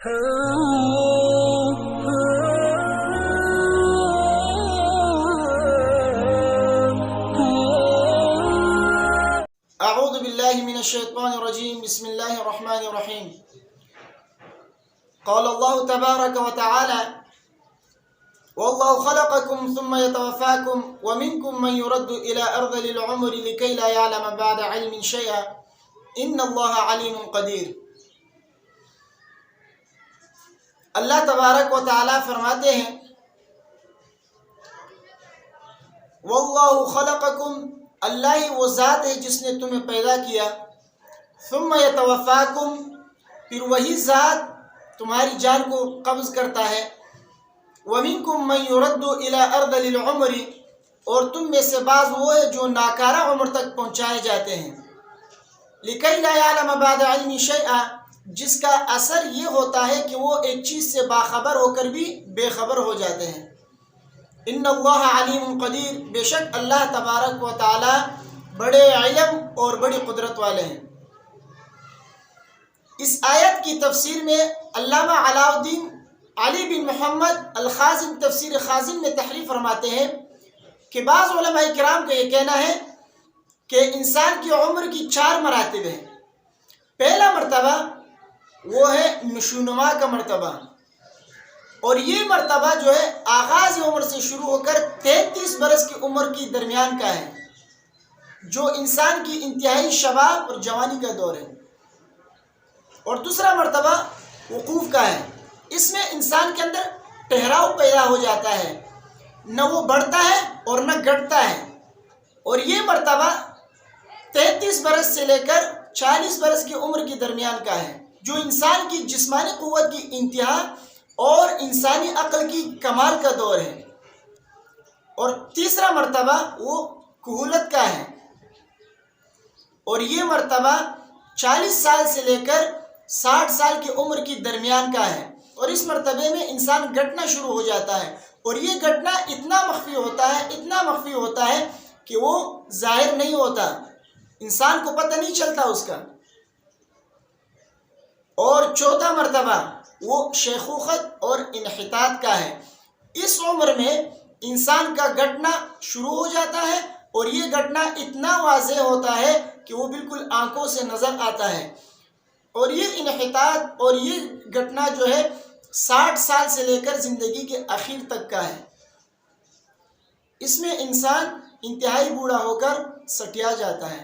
اعوذ باللہ من الشیطان الرجیم بسم اللہ الرحمن الرحیم قال اللہ تبارک و تعالی واللہ خلقکم ثم يتوفاکم ومنکم من يرد الى ارذل العمر لکی لا يعلم بعد علم شیئا ان اللہ علیم قدیر۔ اللہ تبارک و تعالی فرماتے ہیں واللہ خلقکم، اللہ ہی وہ ذات ہے جس نے تمہیں پیدا کیا، ثم یتوفاکم، پھر وہی ذات تمہاری جان کو قبض کرتا ہے، ومنکم من یرد الی ارذل العمر، اور تم میں سے بعض وہ ہے جو ناکارہ عمر تک پہنچائے جاتے ہیں، لکی لا یعلم بعد علم شیئا، جس کا اثر یہ ہوتا ہے کہ وہ ایک چیز سے باخبر ہو کر بھی بے خبر ہو جاتے ہیں۔ ان اللہ علیم قدیر، بے شک اللہ تبارک و تعالی بڑے علم اور بڑی قدرت والے ہیں۔ اس آیت کی تفسیر میں علامہ علاء الدین علی بن محمد الخازن تفسیر خازن میں تحریر فرماتے ہیں کہ بعض علماء کرام کا یہ کہنا ہے کہ انسان کی عمر کی 4 مراتب ہیں۔ پہلا مرتبہ وہ ہے نشوونما کا مرتبہ، اور یہ مرتبہ جو ہے آغاز عمر سے شروع ہو کر 33 برس کی عمر کی درمیان کا ہے، جو انسان کی انتہائی شباب اور جوانی کا دور ہے۔ اور دوسرا مرتبہ وقوف کا ہے، اس میں انسان کے اندر ٹھہراؤ پیدا ہو جاتا ہے، نہ وہ بڑھتا ہے اور نہ گھٹتا ہے۔ اور یہ مرتبہ 33 برس سے لے کر 40 برس کی عمر کے درمیان کا ہے، جو انسان کی جسمانی قوت کی انتہا اور انسانی عقل کی کمال کا دور ہے۔ اور تیسرا مرتبہ وہ کہولت کا ہے، اور یہ مرتبہ 40 سال سے لے کر 60 سال کی عمر کی درمیان کا ہے، اور اس مرتبے میں انسان گھٹنا شروع ہو جاتا ہے، اور یہ گھٹنا اتنا مخفی ہوتا ہے کہ وہ ظاہر نہیں ہوتا، انسان کو پتہ نہیں چلتا اس کا۔ اور چوتھا مرتبہ وہ شیخوخت اور انحطاط کا ہے، اس عمر میں انسان کا گھٹنا شروع ہو جاتا ہے، اور یہ گھٹنا اتنا واضح ہوتا ہے کہ وہ بالکل آنکھوں سے نظر آتا ہے۔ اور یہ انحطاط اور یہ گھٹنا جو ہے 60 سال سے لے کر زندگی کے اخیر تک کا ہے، اس میں انسان انتہائی بوڑھا ہو کر سٹیا جاتا ہے۔